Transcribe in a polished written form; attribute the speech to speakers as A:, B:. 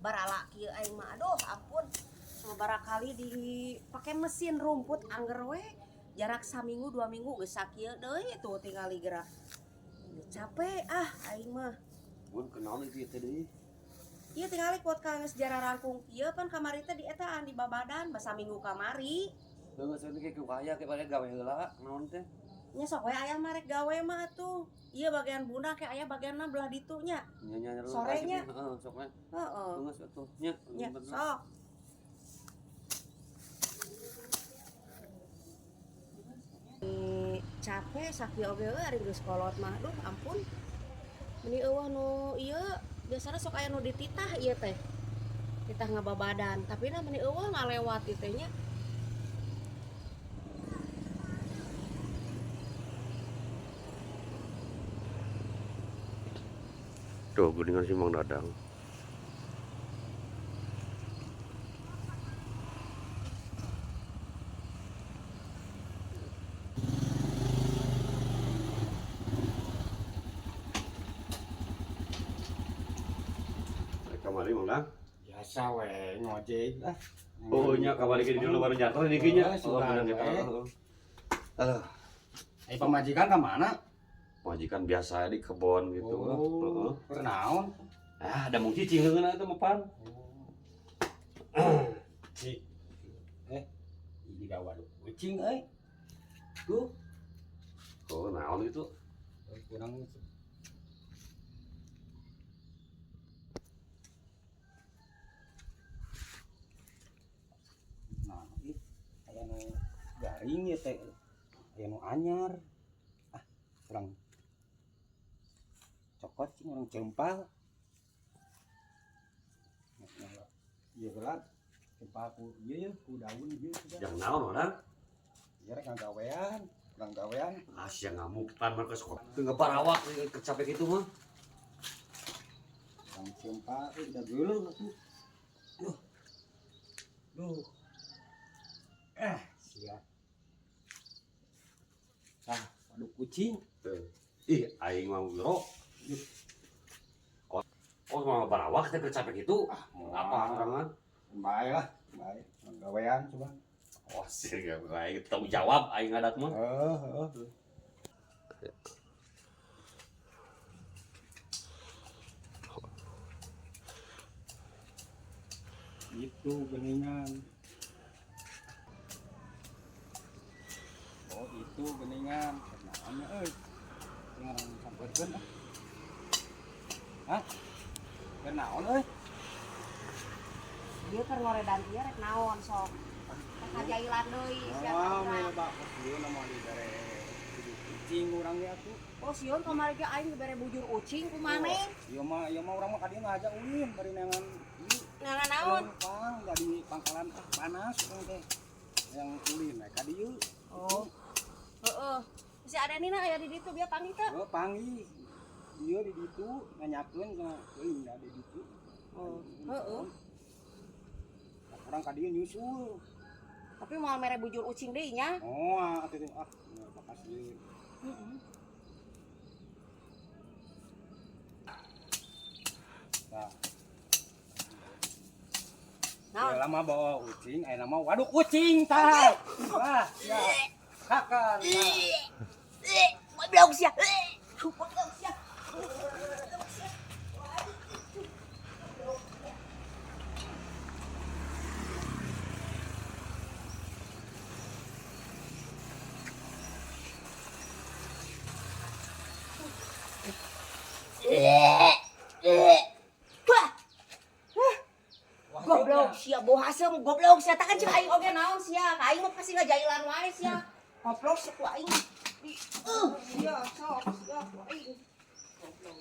A: barala kieu aing mah aduh ampun. Barakali dipake mesin rumput angger we jarak saminggu 2 minggu geus sakieu deui tuh tingali gerak. Capek aing mah.
B: Mun kenaon ieu teh deui?
A: Ieu tingali kuat ka geus jara rangkung ieu pan kamari teh di etaan di babadan basa minggu kamari.
B: Geus teh ke kaya ke bade gawe heula naon teh?
A: Nya sok we aya marek gawe mah atuh. Ieu bagian bunda ke aya bagianna belah ditu nya.
B: Nya
A: sorenya.
B: Heeh, sok we.
A: Heeh.
B: Geus atuh nya.
A: Nya sok. Capek sakieu oge we ari geus kolot mah duh ampun. Meni eueuh nu ieu biasana sok aya nu dititah ieu teh. Titah ngababadan, tapi na meni eueuh ngalewat ieu teh nya.
B: Tuh geuningan si Mang Dadang. Kamari Mang Dadang.
C: Biasa we ngojek lah.
B: Oh nya kamari di luar jatuh di kieu nya. Oh bener
C: we.
B: Aduh.
C: Pemajikan ka mana?
B: Majikan biasa di kebon gitu.
C: Oh, pernaon?
B: Ada mung cicing heuna teh mapan.
C: Cik. Ini gawat kucing euy. Tuh,
B: Oh, naon itu?
C: kurang nah, aya nu garing ya teh. Aya nu anyar. Kurang cokot sih orang cempal. Iya gelat. Cempal ku ieu ku daun ieu sudah.
B: Yang naon orang?
C: Ya rek ngagawean, kurang gawean.
B: Sia ngamukan mah geus teu ngaparawak kecapek itu mah.
C: Kurang cempal udah geuleuh atuh. Duh. Siap. Waduk kucing.
B: Ih, aing mah bro. Oh, mau ngaparawak teh kecapek itu? Apa orangan?
C: Bae lah, bae. Gawean coba.
B: Oh, sih aing tanggung jawab aing ngadat mah.
C: Itu geningan. Oh, itu geningan. Kenaannya euy. Ngarang sampeurkeun ah. Hah? Kenaon euy?
A: Ieu keur ngoredan ieu rek naon sok. Rek ngajailan deui sia
C: Oh,
A: tahu.
C: mah Pak, ieu mah di bare kucing urang ge atuh.
A: Oh sieun kamari ge aing bere bujur ucing ku maneh.
C: Ieu mah urang mah kadieu ngajak ulin bari nangan ieu.
A: Nah naon?
C: Pang jadi pangkalan panas urang teh. Yang ulin ka dieu.
A: Oh. Heeh. Si Adenina aya di ditu biar panggil teh.
C: Oh, panggil. Ieu di ditu nganyakeun ka teuing da di ditu.
A: Oh. Heeh.
C: Urang ka dieu nyusul.
A: Tapi moal mere bujur ucing deui nya.
C: Oh, atuh makasih.
A: Heeh.
C: Nah,
A: Naon?
C: lama bawa ucing, aya nama waduk kucing tah. Wah, ya. Kakan.
A: Goblok sia. Goblok sia. Goblok sia bau hasem goblok sia takan cik aing oge naon sia ka aing mah pasti ngajailan wae sia goblok sia ku aing sia sok sia ku aing goblok